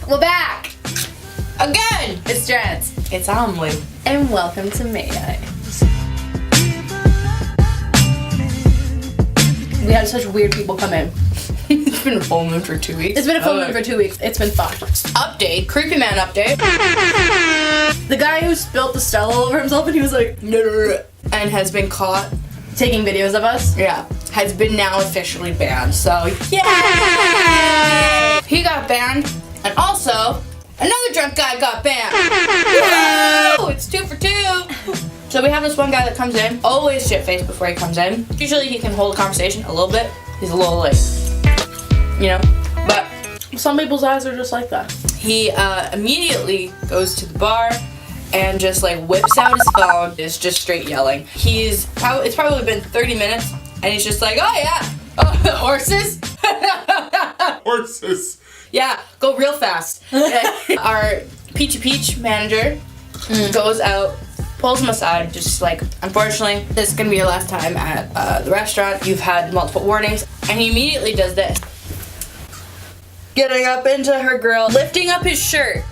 We're back! Again! It's drannz. It's Amelie. And welcome to Mayday. We had such weird people come in. It's been a full moon for 2 weeks. It's been a full moon for 2 weeks. It's been fun. Update. Creepy man update. The guy who spilled the Stella all over himself and he was like, and has been caught. Taking videos of us. Yeah. Has been now officially banned. So, yeah! He got banned. And also, another drunk guy got banned. Woo! It's 2 for 2. So we have this one guy that comes in, always shit-faced before he comes in. Usually he can hold a conversation a little bit. He's a little late, you know? But some people's eyes are just like that. he immediately goes to the bar and just like whips out his phone, is just straight yelling. It's probably been 30 minutes and he's just like, oh yeah, horses? Horses. Yeah, go real fast. Our Peachy Peach manager goes out, pulls him aside, just like, unfortunately, this is gonna be your last time at the restaurant. You've had multiple warnings. And he immediately does this. Getting up into her grill, lifting up his shirt,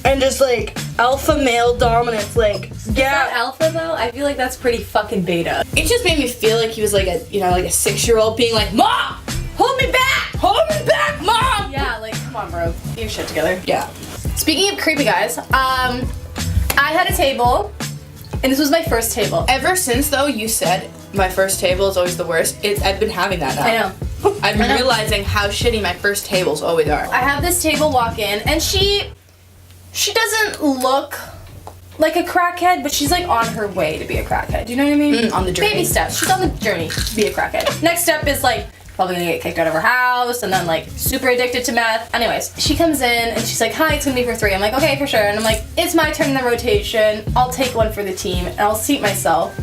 and just like alpha male dominance, like, yeah. Is that alpha though? I feel like that's pretty fucking beta. It just made me feel like he was like a 6-year-old being like, Mom! Hold me back! Hold me back, Mom! Yeah, like, come on, bro. Get your shit together. Yeah. Speaking of creepy guys, I had a table, and this was my first table. Ever since though you said my first table is always the worst, I've been having that now. I know. I've been realizing how shitty my first tables always are. I have this table walk in, and she doesn't look like a crackhead, but she's like on her way to be a crackhead. Do you know what I mean? On the journey. Baby steps. She's on the journey to be a crackhead. Next step is like probably gonna get kicked out of her house, and then like super addicted to meth. Anyways, she comes in and she's like, hi, it's gonna be for 3. I'm like, okay, for sure. And I'm like, it's my turn in the rotation. I'll take one for the team, and I'll seat myself.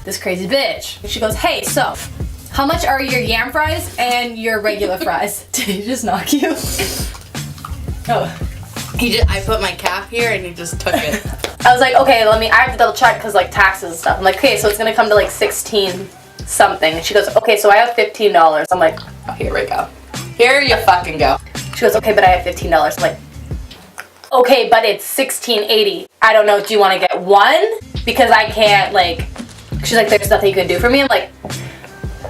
This crazy bitch. And she goes, hey, so how much are your yam fries and your regular fries? Did he just knock you? Oh. I put my cap here and he just took it. I was like, okay, I have to double check because like taxes and stuff. I'm like, okay, so it's gonna come to like 16 something. And she goes, okay, so I have $15. I'm like, Oh, here we go. Here you fucking go. she goes, okay, but I have $15. I'm like, okay, but it's $16.80. I don't know, do you want to get one? Because I can't, like, she's like, there's nothing you can do for me. I'm like,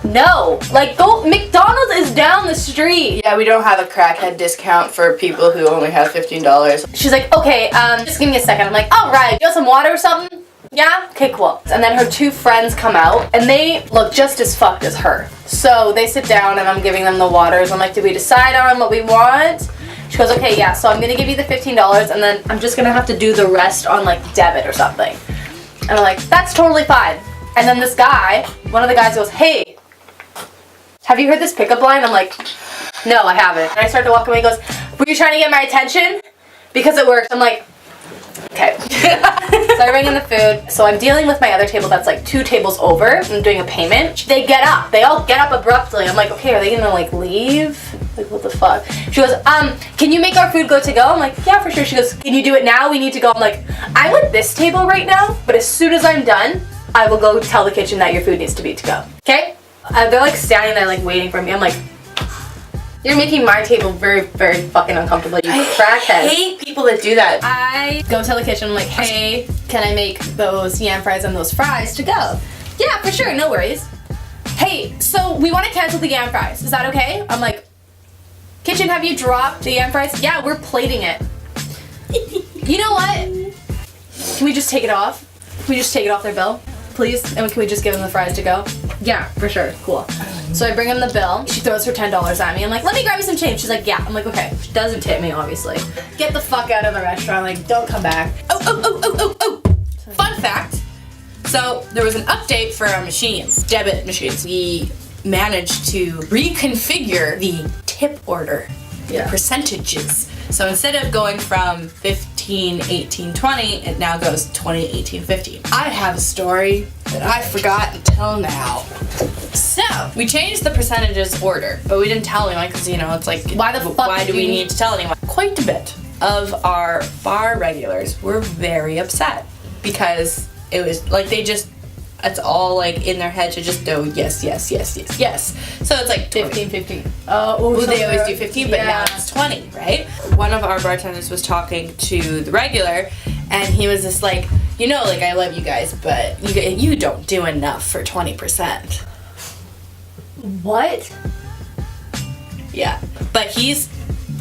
no, like, go, McDonald's is down the street. Yeah, we don't have a crackhead discount for people who only have $15. She's like, okay, just give me a second. I'm like, all right, you want some water or something? Yeah? Okay, cool. And then her 2 friends come out, and they look just as fucked as her. So they sit down, and I'm giving them the waters. I'm like, did we decide on what we want? She goes, okay, yeah, so I'm gonna give you the $15, and then I'm just gonna have to do the rest on, like, debit or something. And I'm like, that's totally fine. And then this guy, one of the guys goes, hey, have you heard this pickup line? I'm like, no, I haven't. And I start to walk away. He goes, were you trying to get my attention? Because it works. I'm like, okay. So I bring in the food. So I'm dealing with my other table that's like 2 tables over. I'm doing a payment. They get up. They all get up abruptly. I'm like, okay, are they gonna like leave? Like, what the fuck? She goes, can you make our food go to go? I'm like, yeah, for sure. She goes, can you do it now? We need to go. I'm like, I'm at this table right now, but as soon as I'm done, I will go tell the kitchen that your food needs to be to go. Okay? They're like standing there like waiting for me. I'm like, you're making my table very, very fucking uncomfortable, you crackhead. I hate people that do that. I go tell the kitchen, I'm like, hey, can I make those yam fries and those fries to go? Yeah, for sure, no worries. Hey, so we want to cancel the yam fries. Is that okay? I'm like, kitchen, have you dropped the yam fries? Yeah, we're plating it. You know what? Can we just take it off? Can we just take it off their bill? Please? And can we just give them the fries to go? Yeah, for sure. Cool. So I bring him the bill. She throws her $10 at me. I'm like, let me grab you some change. She's like, yeah. I'm like, okay. She doesn't tip me, obviously. Get the fuck out of the restaurant. Like, don't come back. Oh. Fun fact. So there was an update for our machines, debit machines. We managed to reconfigure the tip order, the percentages. So instead of going from 15, 18, 20, it now goes 20, 18, 15. I have a story that I forgot until now. So, we changed the percentages order, but we didn't tell anyone because, you know, it's like, why the fuck why do we need to tell anyone? Quite a bit of our bar regulars were very upset because it was like they just it's all like in their head to just go yes. So it's like 15. They always do 15, but now it's 20, right? One of our bartenders was talking to the regular, and he was just like, you know, like, I love you guys, but you don't do enough for 20%. What? Yeah, but he's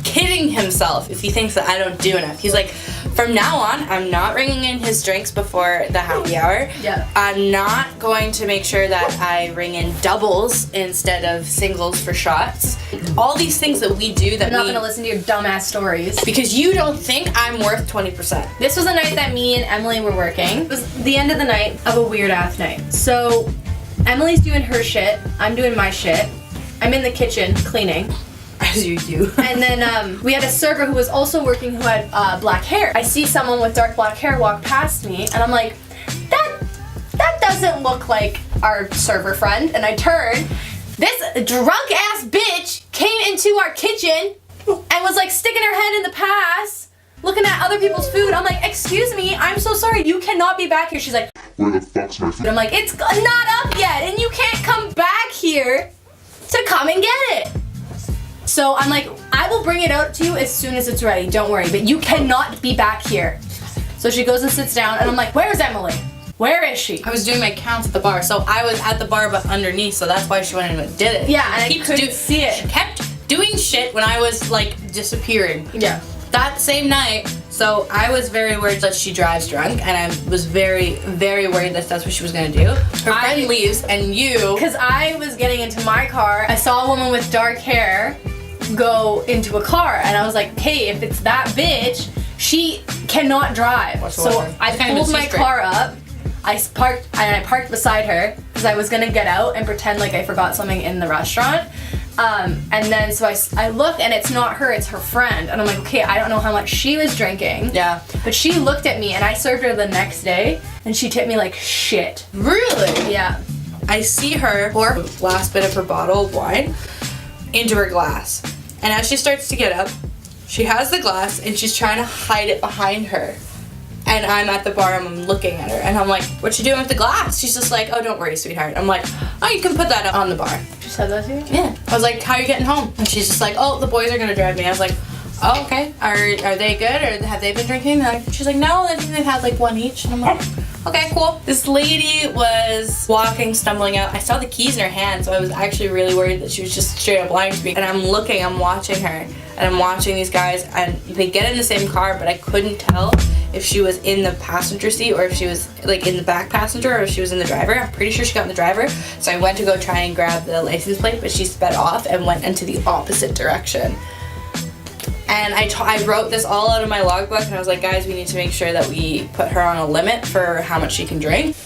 kidding himself if he thinks that I don't do enough. He's like, from now on, I'm not ringing in his drinks before the happy hour. Yeah. I'm not going to make sure that I ring in doubles instead of singles for shots. All these things that we do that I'm not gonna listen to your dumbass stories. because you don't think I'm worth 20%. This was a night that me and Emily were working. It was the end of the night of a weird ass night. So Emily's doing her shit. I'm doing my shit. I'm in the kitchen cleaning. As you do. And then we had a server who was also working who had black hair. I see someone with dark black hair walk past me, and I'm like, that doesn't look like our server friend. And I turn. This drunk ass bitch came into our kitchen and was like sticking her head in the pass, looking at other people's food. I'm like, excuse me, I'm so sorry, you cannot be back here. She's like, where the fuck's my food? I'm like, it's not up yet, and you can't come back here to come and get it. So I'm like, I will bring it out to you as soon as it's ready, don't worry, but you cannot be back here. So she goes and sits down, and I'm like, where's Emily? Where is she? I was doing my counts at the bar, so I was at the bar but underneath, so that's why she went and did it. Yeah, and I couldn't see it. She kept doing shit when I was like disappearing. Yeah. That same night, so I was very worried that she drives drunk, and I was very, very worried that that's what she was gonna do. Her friend leaves, and you... Because I was getting into my car, I saw a woman with dark hair go into a car, and I was like, hey, if it's that bitch, she cannot drive. So I pulled my car up, I parked beside her, because I was gonna get out and pretend like I forgot something in the restaurant. And then so I look, and it's not her, it's her friend. And I'm like, okay, I don't know how much she was drinking. Yeah. But she looked at me, and I served her the next day, and she tipped me like shit. Really? Yeah. I see her pour the last bit of her bottle of wine into her glass. And as she starts to get up, she has the glass, and she's trying to hide it behind her. And I'm at the bar, and I'm looking at her, and I'm like, what you doing with the glass? She's just like, oh, don't worry, sweetheart. I'm like, oh, you can put that on the bar. She said that to you? Yeah. I was like, how are you getting home? And she's just like, oh, the boys are gonna drive me. I was like, oh, okay. Are they good, or have they been drinking? She's like, no, I think they've had like one each. And I'm like, okay, cool. This lady was walking, stumbling out. I saw the keys in her hand, so I was actually really worried that she was just straight up lying to me. And I'm watching her, and I'm watching these guys, and they get in the same car, but I couldn't tell if she was in the passenger seat or if she was like in the back passenger or if she was in the driver. I'm pretty sure she got in the driver. So I went to go try and grab the license plate, but she sped off and went into the opposite direction. And I wrote this all out of my logbook, and I was like, guys, we need to make sure that we put her on a limit for how much she can drink.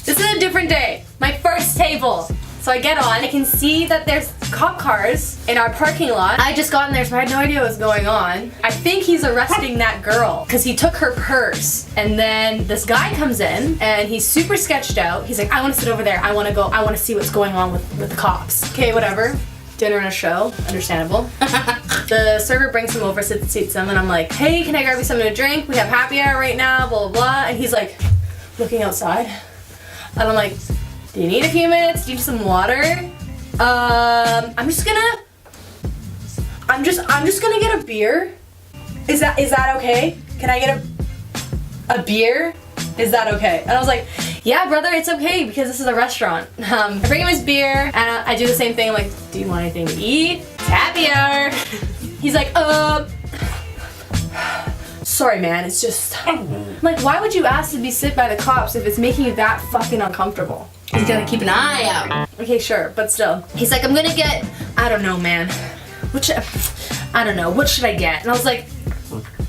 This is a different day. My first table. So I get on, I can see that there's cop cars in our parking lot. I just got in there, so I had no idea what was going on. I think he's arresting that girl because he took her purse. And then this guy comes in, and he's super sketched out. He's like, I want to sit over there. I want to see what's going on with the cops. Okay, whatever. Dinner and a show, understandable. The server brings him over, seats him, and I'm like, hey, can I grab you something to drink? We have happy hour right now, blah, blah, blah. And he's like, looking outside. And I'm like, do you need a few minutes? Do you need some water? I'm just gonna get a beer. Is that okay? Can I get a beer? Is that okay? And I was like, yeah, brother, it's okay because this is a restaurant. I bring him his beer, and I do the same thing. I'm like, do you want anything to eat? It's happy hour. He's like, sorry, man, it's just... I'm like, why would you ask to be sit by the cops if it's making you that fucking uncomfortable? He's gonna keep an eye out. Okay, sure, but still. He's like, I'm gonna get... I don't know, man. I don't know, what should I get? And I was like,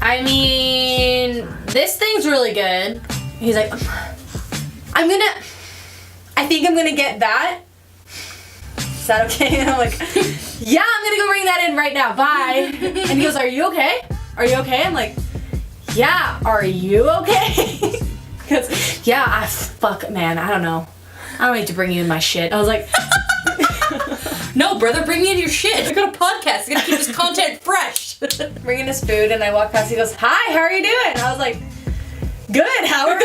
I mean, this thing's really good. He's like, I think I'm gonna get that. Is that okay? And I'm like, yeah, I'm gonna go bring that in right now, bye. And he goes, are you okay? Are you okay? I'm like, yeah, are you okay? Because, yeah, fuck, man, I don't know. I don't need to bring you in my shit. I was like, no, brother, bring me in your shit. I got a podcast. I gotta keep this content fresh. Bringing his food, and I walk past, he goes, hi, how are you doing? And I was like, Good, Howard.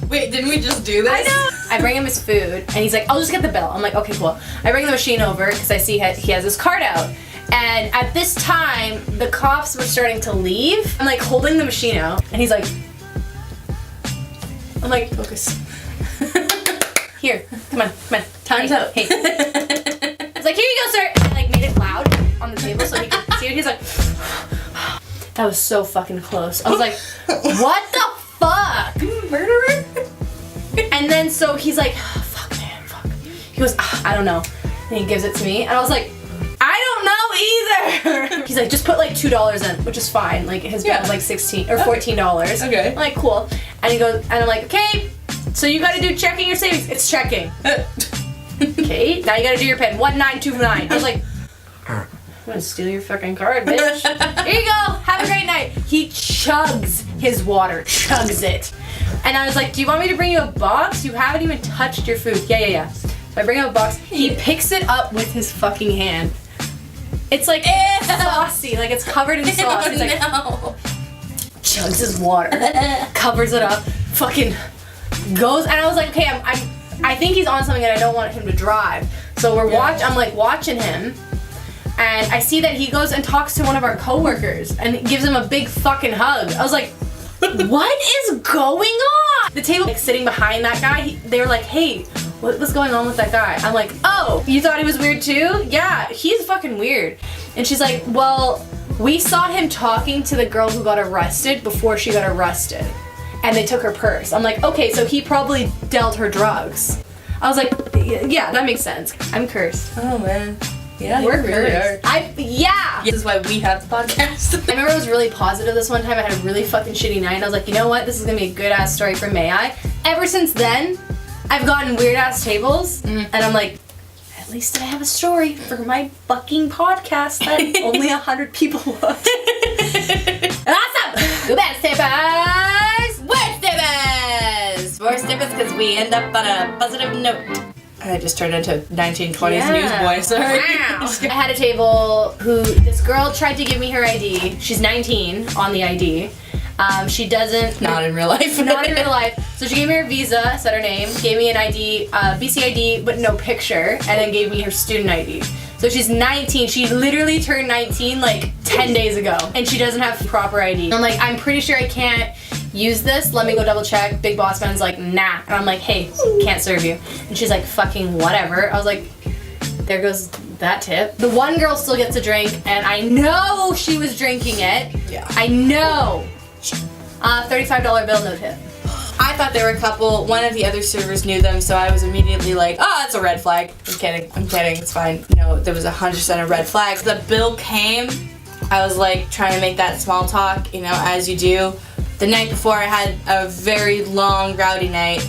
Wait, didn't we just do this? I know. I bring him his food, and he's like, I'll just get the bill. I'm like, okay, cool. I bring the machine over, because I see he has his card out. And at this time, the cops were starting to leave. I'm like holding the machine out, and he's like, I'm like, focus. Here, come on. Time's up. Hey. It's like, here you go, sir. And I like made it loud on the table so he could see it. He's like, that was so fucking close. I was like, what the fuck? Murderer? And then so he's like, oh, fuck man, fuck. He goes, I don't know. And he gives it to me, and I was like, I don't know either. He's like, just put like $2 in, which is fine. Like his bill was like $16 or $14. Okay. I'm like, cool. And he goes, and I'm like, okay, so you gotta do checking your savings. It's checking. Okay, now you gotta do your PIN. 1929. I was like, I'm gonna steal your fucking card, bitch. Here you go. Have a great night. He chugs his water. Chugs it. And I was like, do you want me to bring you a box? You haven't even touched your food. Yeah. So I bring him a box. He picks it up with his fucking hand. It's like saucy. Like it's covered in sauce. It's like, chugs his water. Covers it up. Fucking goes. And I was like, okay, I think he's on something and I don't want him to drive. So I'm like watching him. And I see that he goes and talks to one of our coworkers and gives him a big fucking hug. I was like, what is going on? The table like, sitting behind that guy, they were like, hey, what was going on with that guy? I'm like, oh, you thought he was weird too? Yeah, he's fucking weird. And she's like, well, we saw him talking to the girl who got arrested before she got arrested. And they took her purse. I'm like, okay, so he probably dealt her drugs. I was like, yeah, that makes sense. I'm cursed. Oh man. Yeah, we're really cursed. This is why we have the podcast. I remember I was really positive this one time. I had a really fucking shitty night. And I was like, you know what? This is gonna be a good ass story for May I. Ever since then, I've gotten weird ass tables, and I'm like, at least I have a story for my fucking podcast that only 100 people watch. Awesome! Good bad steppers! Word steppers! Word steppers because we end up on a positive note. I just turned into 1920s newsboy, sorry. Wow. I had a table who, this girl tried to give me her ID. She's 19 on the ID. She doesn't... Not in real life. Not in real life. So she gave me her visa, said her name, gave me an ID, BC ID, but no picture, and then gave me her student ID. So she's 19. She literally turned 19 like 10 days ago, and she doesn't have proper ID. I'm like, I'm pretty sure I can't use this. Let me go double check. Big boss man's like, nah. And I'm like, hey, can't serve you. And she's like, fucking whatever. I was like, there goes that tip. The one girl still gets a drink, and I know she was drinking it. Yeah. I know. $35 bill, no tip. I thought there were a couple. One of the other servers knew them, so I was immediately like, oh, it's a red flag. I'm kidding, it's fine. No, there was 100% a red flag. The bill came, I was like trying to make that small talk, you know, as you do. The night before I had a very long, rowdy night.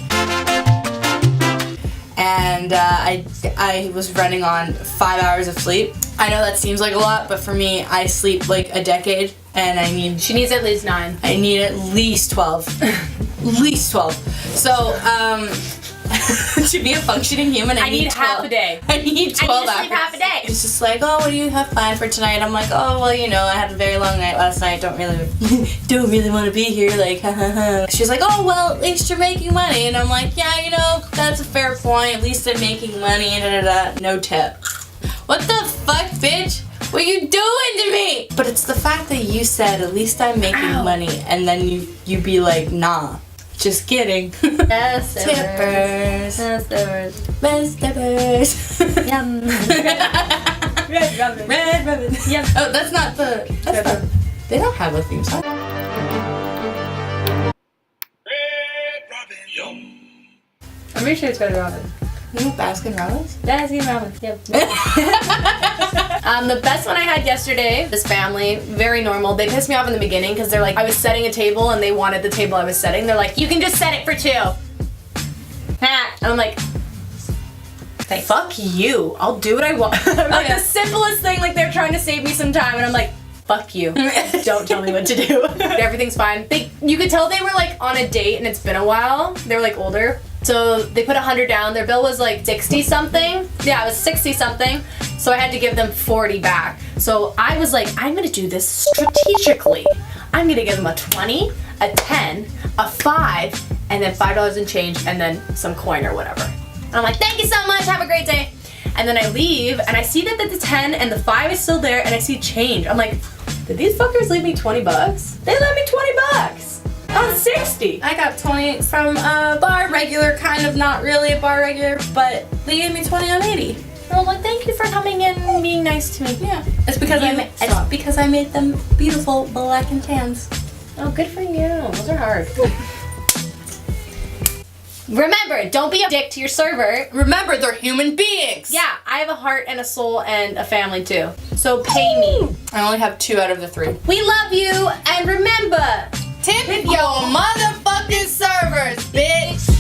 And I was running on 5 hours of sleep. I know that seems like a lot, but for me, I sleep like a decade, and she needs at least 9. I need at least 12. At least 12. So, to be a functioning human, I need 12. half a day. I need 12 hours. I need to sleep half a day. It's just like, oh, what do you have planned for tonight? I'm like, oh, well, you know, I had a very long night last night. Don't really want to be here. Like, ha ha ha. She's like, oh, well, at least you're making money. And I'm like, yeah, you know, that's a fair point. At least I'm making money. Da da da. No tip. What the fuck, bitch? What are you doing to me? But it's the fact that you said, at least I'm making money, and then you be like, nah. Just kidding. Yes, tippers. Yes, tippers. Best tippers. Yum. Red Robin. Red Robin. Yum. Oh, that's not the... They don't have a theme song. Red Robin. Yum. I'm pretty sure it's Red Robin. No, Baskin Robbins? Baskin Robbins, yep. The best one I had yesterday, this family, very normal. They pissed me off in the beginning because they're like, I was setting a table and they wanted the table I was setting. They're like, you can just set it for 2. And I'm like, fuck you. I'll do what I want. Like the simplest thing, like they're trying to save me some time and I'm like, fuck you. Don't tell me what to do. Everything's fine. You could tell they were like on a date and it's been a while. They were like older. So they put 100 down. Their bill was like 60 something. Yeah, it was 60 something. So I had to give them 40 back. So I was like, I'm gonna do this strategically. I'm gonna give them a 20. a 10, a 5, and then $5 in change, and then some coin or whatever. And I'm like, thank you so much, have a great day. And then I leave, and I see that the 10 and the 5 is still there, and I see change. I'm like, did these fuckers leave me 20 bucks? They left me 20 bucks. I was 60. I got 20 from a bar regular, kind of not really a bar regular, but they gave me 20 on 80. And I was like, thank you for coming in and being nice to me. Yeah, it's because I made them beautiful black and tans. Oh, good for you. Those are hard. Remember, don't be a dick to your server. Remember, they're human beings. Yeah, I have a heart and a soul and a family too. So pay me. I only have 2 out of the 3. We love you, and remember, Tip your motherfucking servers, bitch.